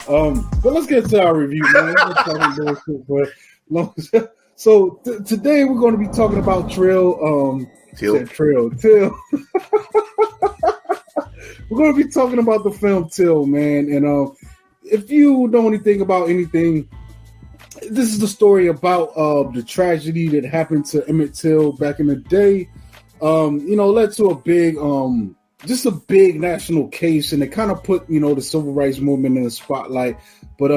But let's get to our review, man. So today we're going to be talking about Till. We're going to be talking about the film Till, man. And if you know anything about anything, this is the story about the tragedy that happened to Emmett Till back in the day. Led to a big, just a big national case, and it kind of put, the civil rights movement in the spotlight. But,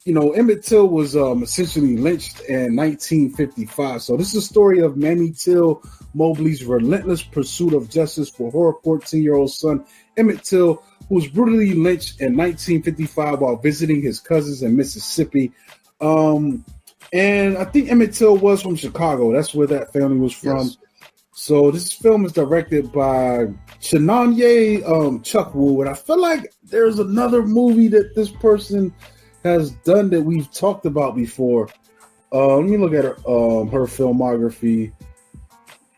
Emmett Till was essentially lynched in 1955. So this is a story of Mamie Till-Mobley's relentless pursuit of justice for her 14-year-old son, Emmett Till, who was brutally lynched in 1955 while visiting his cousins in Mississippi. And I think Emmett Till was from Chicago. That's where that family was from. Yes. So this film is directed by Chinonye Chukwu, and I feel like there's another movie that this person has done that we've talked about before. Let me look at her filmography.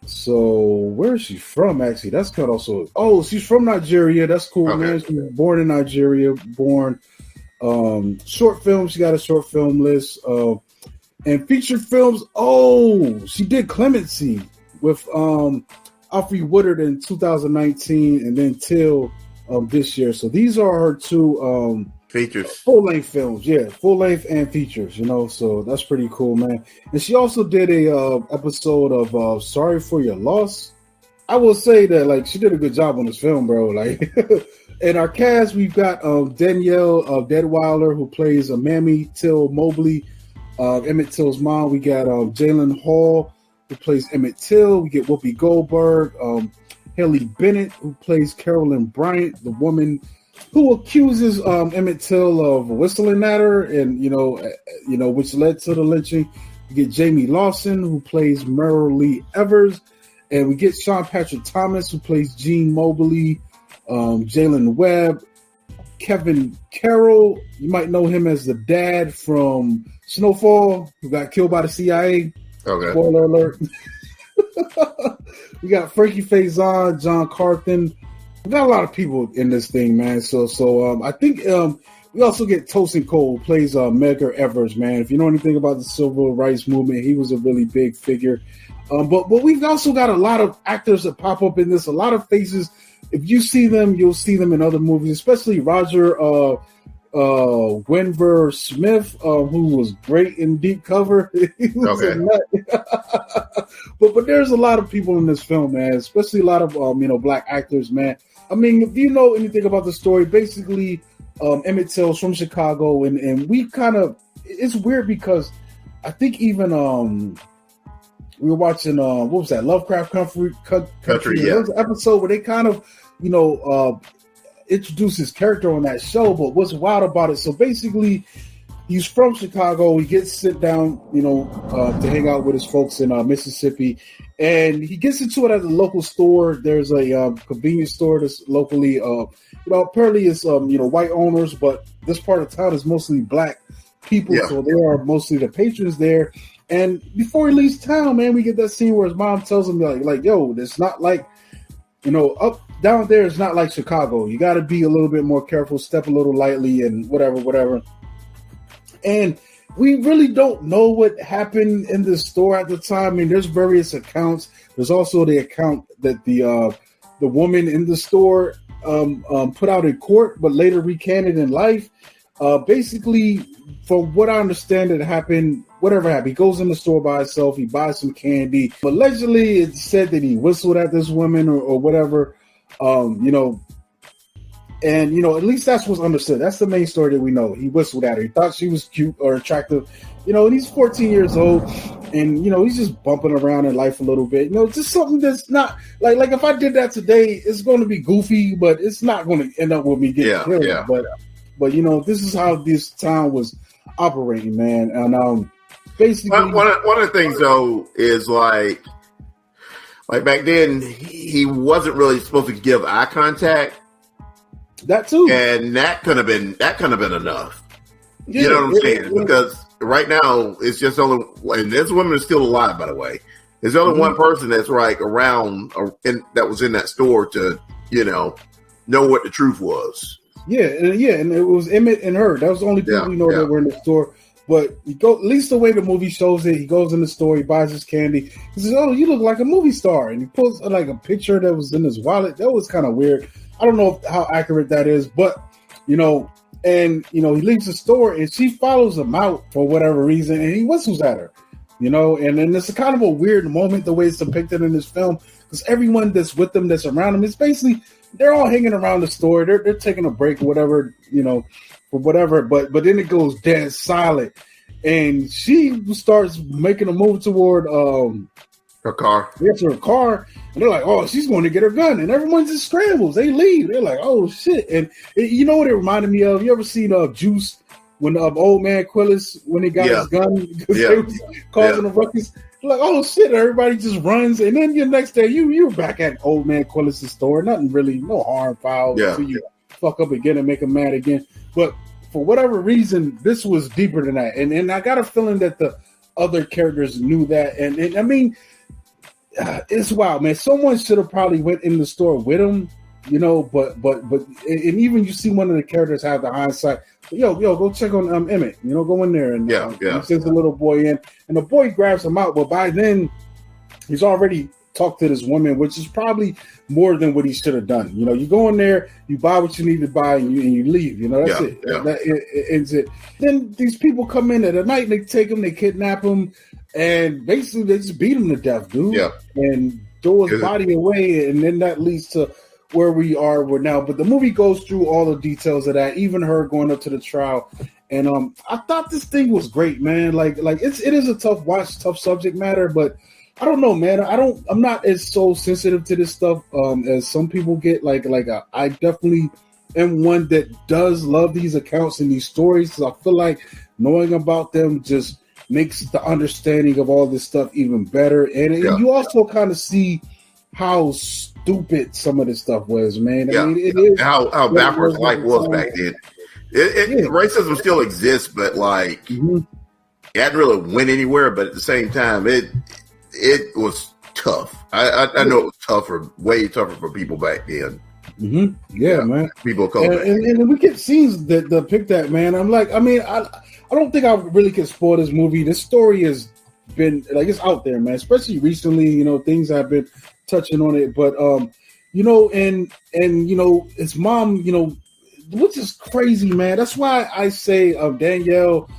So where is she from? Actually, that's kind of also. Oh, she's from Nigeria. That's cool, okay. Man. She was born in Nigeria. Short films. She got a short film list. And feature films. Oh, she did Clemency with Alfre Woodard in 2019, and then Till this year. So these are her two features, full-length films. Yeah, full-length and features. So that's pretty cool, man. And she also did a episode of Sorry for Your Loss. I will say that she did a good job on this film, bro. In our cast, we've got Danielle Deadweiler, who plays Mamie Till-Mobley, Emmett Till's mom. We got Jalen Hall, who plays Emmett Till. We get Whoopi Goldberg, Haley Bennett, who plays Carolyn Bryant, the woman who accuses Emmett Till of whistling at her, and which led to the lynching. We get Jamie Lawson, who plays Merrill Lee Evers, and we get Sean Patrick Thomas, who plays Gene Mobley, Jalen Webb, Kevin Carroll. You might know him as the dad from Snowfall, who got killed by the CIA. Okay. Spoiler alert. We got Frankie Faison, John Carthan. We got a lot of people in this thing, man. So I think we also get Tosin Cole, who plays Medgar Evers, man. If you know anything about the civil rights movement, he was a really big figure. But we've also got a lot of actors that pop up in this, a lot of faces. If you see them, you'll see them in other movies, especially Roger Winver Smith, who was great in Deep Cover. Okay. but there's a lot of people in this film, man, especially a lot of black actors, man. I mean, if you know anything about the story, basically Emmett Till's from Chicago, and we kind of, it's weird because I think even we were watching what was that, Lovecraft Country. Yeah. There was an episode where they kind of introduce his character on that show. But what's wild about it, so basically he's from Chicago. He gets sent down, to hang out with his folks in Mississippi, and he gets into it at a local store. There's a convenience store that's locally, apparently it's white owners, but this part of town is mostly black people, yeah. So they are mostly the patrons there. And before he leaves town, man, we get that scene where his mom tells him like, yo, it's not like, up down there, it's not like Chicago. You got to be a little bit more careful, step a little lightly, and whatever. And we really don't know what happened in the store at the time. I mean, there's various accounts. There's also the account that the woman in the store put out in court, but later recanted in life. Basically, from what I understand, it happened. Whatever happened, he goes in the store by himself. He buys some candy. Allegedly, it's said that he whistled at this woman or whatever. And, at least that's what's understood. That's the main story that we know. He whistled at her. He thought she was cute or attractive. And he's 14 years old. And, he's just bumping around in life a little bit. Just something that's not... Like if I did that today, it's going to be goofy, but it's not going to end up with me getting killed. Yeah. But this is how this town was operating, man. And basically... One of the things, though, is like back then, he wasn't really supposed to give eye contact. That too, and that could have been enough. Yeah, you know what I'm saying? Because right now it's just only, and this woman is still alive, by the way. There's only one person that's around that was in that store to know what the truth was. Yeah, and it was Emmett and her. That was the only people we know that were in the store. But at least the way the movie shows it, he goes in the store, he buys his candy. He says, "Oh, you look like a movie star," and he pulls like a picture that was in his wallet. That was kind of weird. I don't know how accurate that is, but he leaves the store and she follows him out for whatever reason, and he whistles at her, and then it's a kind of a weird moment the way it's depicted in this film because everyone that's with them, that's around him, is basically they're all hanging around the store. They're taking a break or whatever, or whatever. But then it goes dead silent, and she starts making a move toward her car. Yes, her car. And they're like, "Oh, she's going to get her gun," and everyone just scrambles. They leave. They're like, "Oh shit!" And you know what it reminded me of? You ever seen Juice when old man Quillis when he got his gun because they was causing a ruckus? Like, oh shit, everybody just runs, and then the next day you're back at old man Quillis' store. Nothing really, no harm foul until you fuck up again and them mad again. But for whatever reason, this was deeper than that. And I got a feeling that the other characters knew that. And I mean, it's wild, man. Someone should have probably went in the store with him, but and even you see one of the characters have the hindsight. Yo, go check on Emmett. Go in there and he sends the little boy in, and the boy grabs him out. But by then, he's already talked to this woman, which is probably more than what he should have done. You go in there, you buy what you need to buy, and you leave. That's it. Yeah. That ends it. Then these people come in at the night, and they take him, they kidnap him, and basically they just beat him to death, dude. Yeah. And throw his body away, and then that leads to where we are now. But the movie goes through all the details of that, even her going up to the trial. And I thought this thing was great, man. Like it is a tough watch, tough subject matter, but I don't know, man. I'm not as so sensitive to this stuff as some people get. I definitely am one that does love these accounts and these stories. So I feel like knowing about them just makes the understanding of all this stuff even better. And you also kind of see how stupid some of this stuff was, man. I mean, it is how backwards life was back then. Racism still exists, but it hadn't really went anywhere. But at the same time, it was tough. I know it was tougher, way tougher for people back then. Mm-hmm. Yeah, man. People of color. And we get scenes that depict that, man. I don't think I really can spoil this movie. This story has been it's out there, man. Especially recently, things have been touching on it, but his mom, which is crazy, man. That's why I say Danielle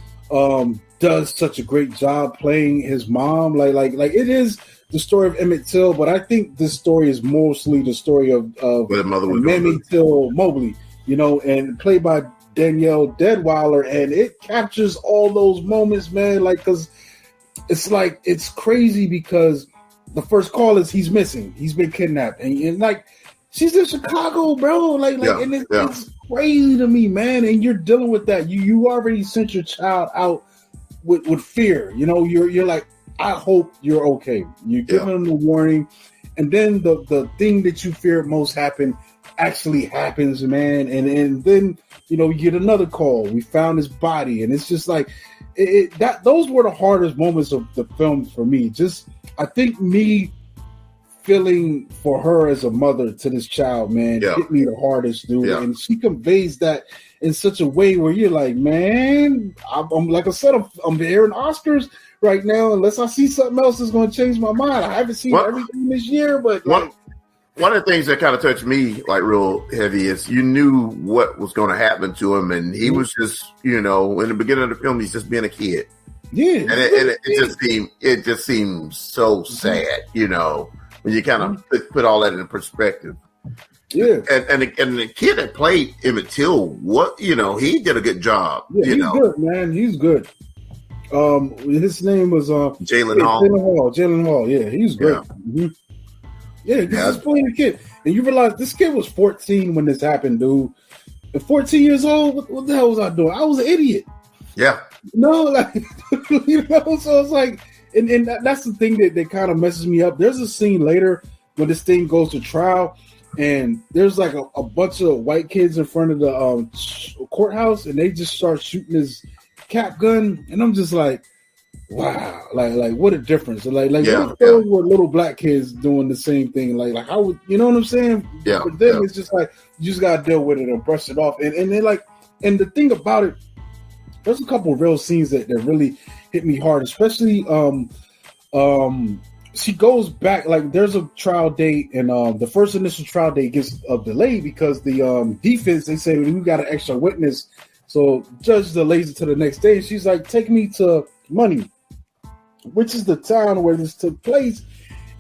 does such a great job playing his mom. Like it is the story of Emmett Till, but I think this story is mostly the story of Mamie Till-Mobley, and played by Danielle Deadweiler, and it captures all those moments, man. Because it's crazy because the first call is he's missing. He's been kidnapped. And she's in Chicago, bro. And it's crazy to me, man. And you're dealing with that. You already sent your child out with fear. You're like, I hope you're okay. You're giving them the warning. And then the thing that you fear most actually happens, man. And then, you get another call. We found his body. And it's just those were the hardest moments of the film for me. I think me feeling for her as a mother to this child, man, hit me the hardest, dude. Yeah. And she conveys that in such a way where you're like, man, I'm like I said, I'm airing Oscars right now. Unless I see something else that's going to change my mind. I haven't seen everything this year, but one of the things that kind of touched me real heavy is you knew what was going to happen to him, and he was just, in the beginning of the film, he's just being a kid. Yeah, and it just seems so sad, when you kind of put all that in perspective. Yeah, and the kid that played Emmett Till, he did a good job. Yeah, he's good, man. He's good. His name was Jalen Hall. Jalen Hall. Yeah, he's good. Yeah. Yeah, this is playing a kid. And you realize this kid was 14 when this happened, dude. At 14 years old, what the hell was I doing? I was an idiot. Yeah. So it's like, and that's the thing that kind of messes me up. There's a scene later when this thing goes to trial, and there's a bunch of white kids in front of the courthouse, and they just start shooting his cap gun. And I'm just like, wow, like what a difference. Like yeah, what if those were little black kids doing the same thing? Like how would, you know what I'm saying? Yeah. But then it's just like you just gotta deal with it and brush it off. And then like, and the thing about it, there's a couple of real scenes that really hit me hard, especially she goes back, like there's a trial date, and the first initial trial date gets delayed because the defense, they say we got an extra witness, so judge delays it to the next day. And she's like, take me to Money, which is the town where this took place,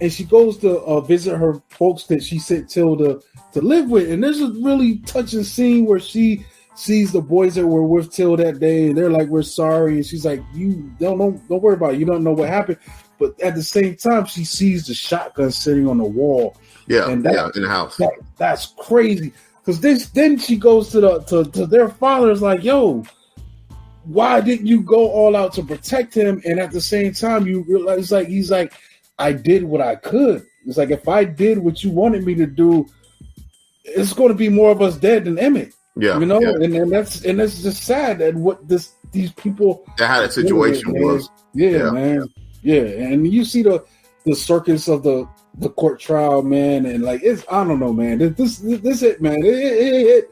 and she goes to visit her folks that she sent Till to live with. And there's a really touching scene where she sees the boys that were with Till that day, and they're like, we're sorry, and she's like, you don't worry about it, you don't know what happened. But at the same time, she sees the shotgun sitting on the wall. Yeah, and in the house. That's crazy. Because then she goes to their father's like, yo, why didn't you go all out to protect him? And at the same time, you realize, like, he's like, I did what I could. It's like, if I did what you wanted me to do, it's going to be more of us dead than Emmett. Yeah, you know, yeah. And that's just sad that what these people, how that situation was. Yeah, man. Yeah, and you see the circus of the court trial, man, and like it's, I don't know, man. This it, man. It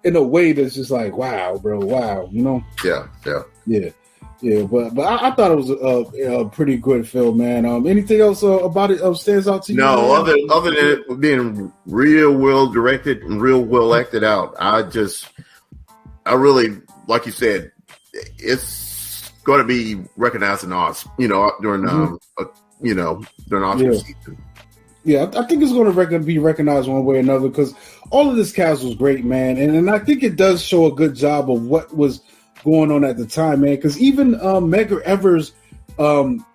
in a way that's just like, wow, bro, wow, you know. Yeah. But I thought it was a pretty good film, man. Anything else about it stands out to you? No, other than it being real well directed and real well acted out. I really, like you said, it's going to be recognized in Oscar, during during Oscar season. Yeah, I think it's going to be recognized one way or another because all of this cast was great, man, and I think it does show a good job of what was going on at the time, man. Because even Medgar Evers,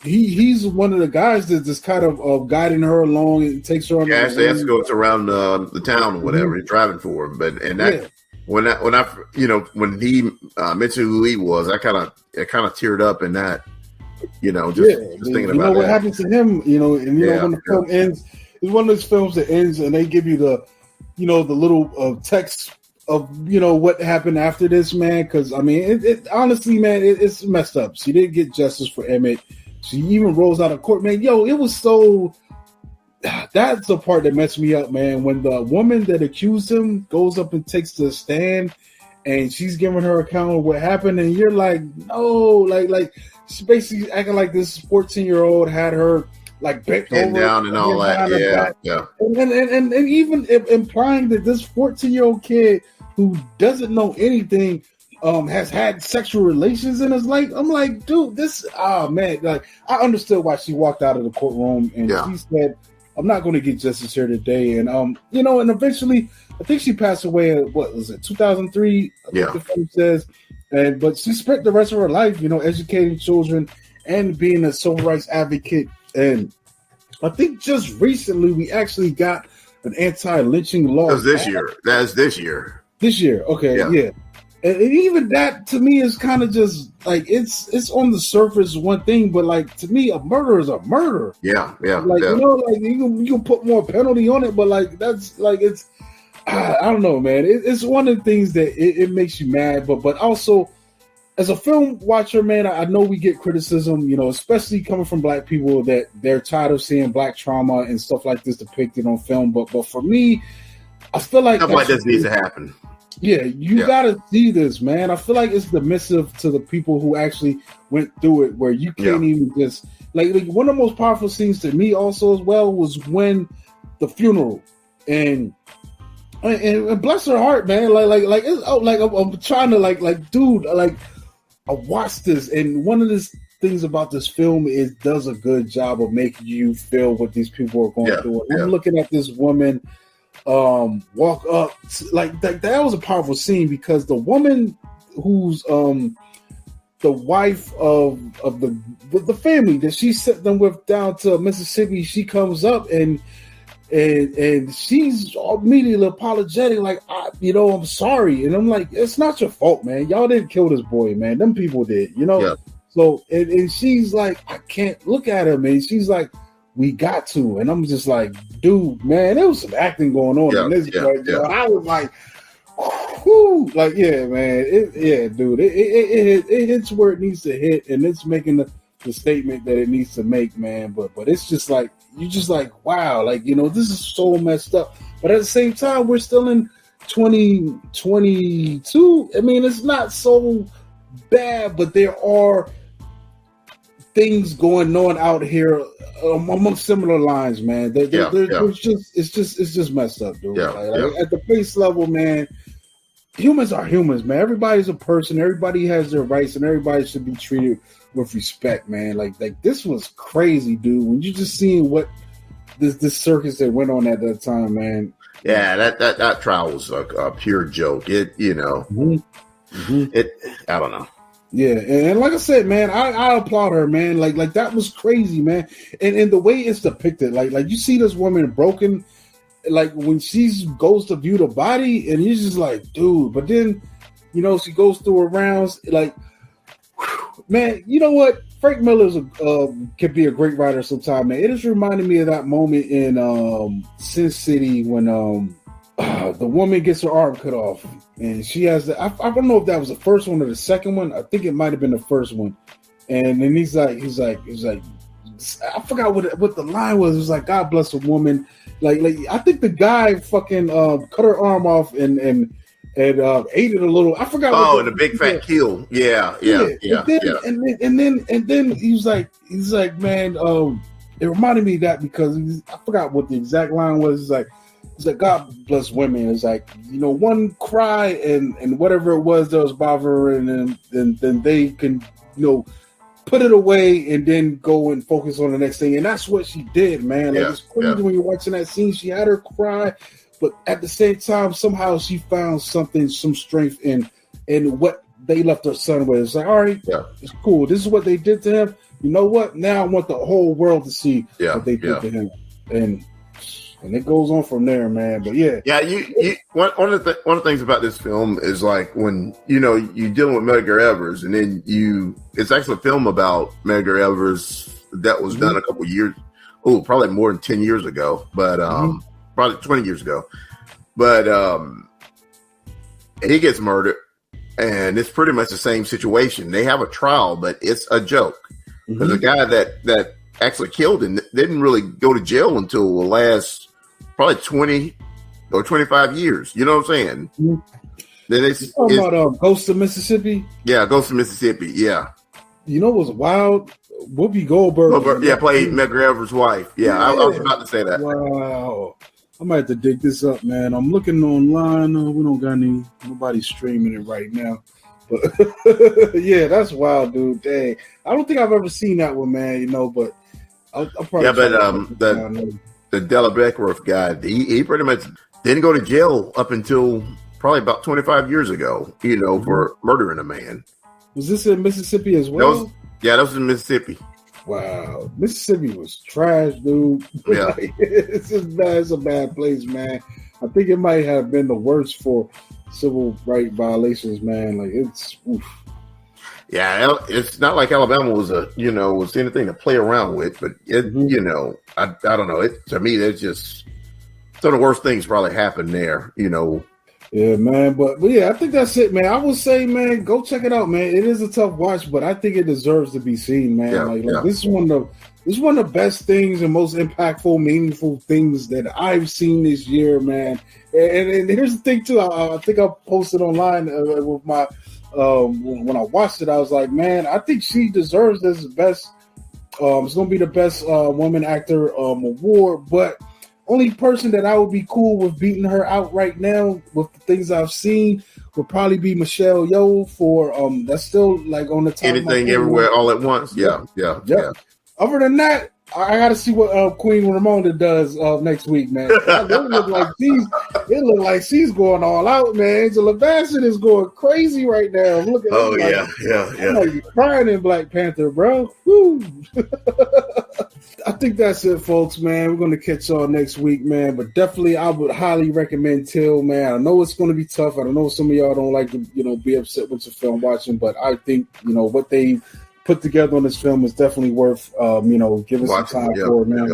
he's one of the guys that's just kind of guiding her along and takes her on. Yeah, the escorts around the town or whatever, he's driving for him, when he mentioned who he was, I kind of teared up in that, just thinking about what that. happened to him, when the film ends, it's one of those films that ends and they give you the little text of what happened after this, man. Because I mean, it honestly, man, it's messed up. She didn't get justice for Emmett. She even rolls out of court, man. Yo, it was so. That's the part that messed me up, man. When the woman that accused him goes up and takes the stand, and she's giving her account of what happened, and you're like, no, like she's basically acting like this 14-year-old had her like bent over down and all that, yeah. And even implying that this 14-year-old kid who doesn't know anything has had sexual relations in his life. I'm like, dude, man, like I understood why she walked out of the courtroom and she said, I'm not going to get justice here today. And, and eventually, I think she passed away in, 2003? Yeah. The film says. But she spent the rest of her life, educating children and being a civil rights advocate. And I think just recently, we actually got an anti-lynching law. That was this year. That's this year. This year. Okay. Yeah. And even that to me is kind of just like it's on the surface one thing, but like to me, a murder is a murder. Yeah. Like like you can put more penalty on it, but like that's like it's I don't know, man. It's one of the things that it makes you mad, but also as a film watcher, man, I know we get criticism, especially coming from Black people that they're tired of seeing Black trauma and stuff like this depicted on film. But for me, I feel like stuff like this needs to happen. Yeah, you gotta see this, man. I feel like it's dismissive to the people who actually went through it, where you can't even just like one of the most powerful scenes to me also as well was when the funeral and bless her heart, man. Like it's like I'm trying to like dude, like I watched this, and one of the things about this film is does a good job of making you feel what these people are going through. I'm looking at this woman walk up like that was a powerful scene because the woman who's the wife of the family that she sent them with down to Mississippi, she comes up and she's immediately apologetic, like I'm sorry, and I'm like, it's not your fault, man. Y'all didn't kill this boy, man. Them people did, So and she's like, I can't look at him, and she's like, we got to, and I'm just like, dude, man, there was some acting going on in this part. I was like, whoo, like, yeah, man, dude, it hits where it needs to hit, and it's making the the statement that it needs to make, man. But it's just like, you're just like, wow, like, you know, this is so messed up. But at the same time, we're still in 2022. I mean, it's not so bad, but there are things going on out here among similar lines, man. It's just messed up, dude. Like, at the base level, man, humans are humans, man. Everybody's a person. Everybody has their rights, and everybody should be treated with respect, man. Like this was crazy, dude. When you just seeing what this circus that went on at that time, man. Yeah, that trial was a pure joke. It, you know, I don't know. Yeah, and like I said, man, I applaud her, man. Like that was crazy, man. And the way it's depicted, like you see this woman broken, like when she goes to view the body, and you're just like, dude. But then, you know, she goes through her rounds, like, whew, man, you know what? Frank Miller's could be a great writer sometime, man. It just reminded me of that moment in Sin City when the woman gets her arm cut off, and she has I don't know if that was the first one or the second one. I think it might have been the first one. And then he's like, I forgot what the line was. It was like, God bless a woman. Like I think the guy fucking cut her arm off and ate it a little. I forgot. Oh, and the big fat kill. Yeah. And then he's like, man, it reminded me of that because I forgot what the exact line was. He's like, God bless women. It's like, you know, one cry and whatever it was that was bothering them, then they can, you know, put it away and then go and focus on the next thing. And that's what she did, man. Like, it's crazy when you're watching that scene. She had her cry, but at the same time, somehow she found some strength in what they left her son with. It's like, all right, it's cool. This is what they did to him. You know what? Now I want the whole world to see what they did to him. And it goes on from there, man. But you one of the things about this film is like when you're dealing with Medgar Evers, and then it's actually a film about Medgar Evers that was done a couple years, probably more than 10 years ago, but probably 20 years ago. But he gets murdered, and it's pretty much the same situation. They have a trial, but it's a joke because the guy that actually killed him didn't really go to jail until the last probably 20 or 25 years. You know what I'm saying? Then it's about Ghost of Mississippi. Yeah, Ghost of Mississippi. Yeah. You know what's wild? Whoopi Goldberg. Played Medgar Evers' wife. Yeah, I was about to say that. Wow. I might have to dig this up, man. I'm looking online. We don't got nobody streaming it right now. But yeah, that's wild, dude. Dang. I don't think I've ever seen that one, man, you know, but I'll probably the Della Beckworth guy, he pretty much didn't go to jail up until probably about 25 years ago, for murdering a man. Was this in Mississippi as well? That was in Mississippi. Wow. Mississippi was trash, dude. Yeah. Like, it's just bad. It's a bad place, man. I think it might have been the worst for civil rights violations, man. Like, it's oof. Yeah, it's not like Alabama was was anything to play around with, but I don't know. To me, that's just some of the worst things probably happened there, Yeah, man. But yeah, I think that's it, man. I would say, man, go check it out, man. It is a tough watch, but I think it deserves to be seen, man. This is one of the best things and most impactful, meaningful things that I've seen this year, man. And here's the thing too. I think I posted online with my. When I watched it, I was like, man, I think she deserves this best. It's going to be the best woman actor award, but only person that I would be cool with beating her out right now with the things I've seen would probably be Michelle Yeoh for that's still like on the top. Anything Everywhere All at Once. Yeah. Other than that, I got to see what Queen Ramonda does next week, man. It look like she's going all out, man. Angela Bassett is going crazy right now. I'm looking. I'm like crying in Black Panther, bro. Woo. I think that's it, folks, man. We're gonna catch y'all next week, man. But definitely, I would highly recommend Till, man. I know it's gonna be tough. I know some of y'all don't like to, be upset with your film watching, but I think what they put together on this film is definitely worth, giving some time for it, man.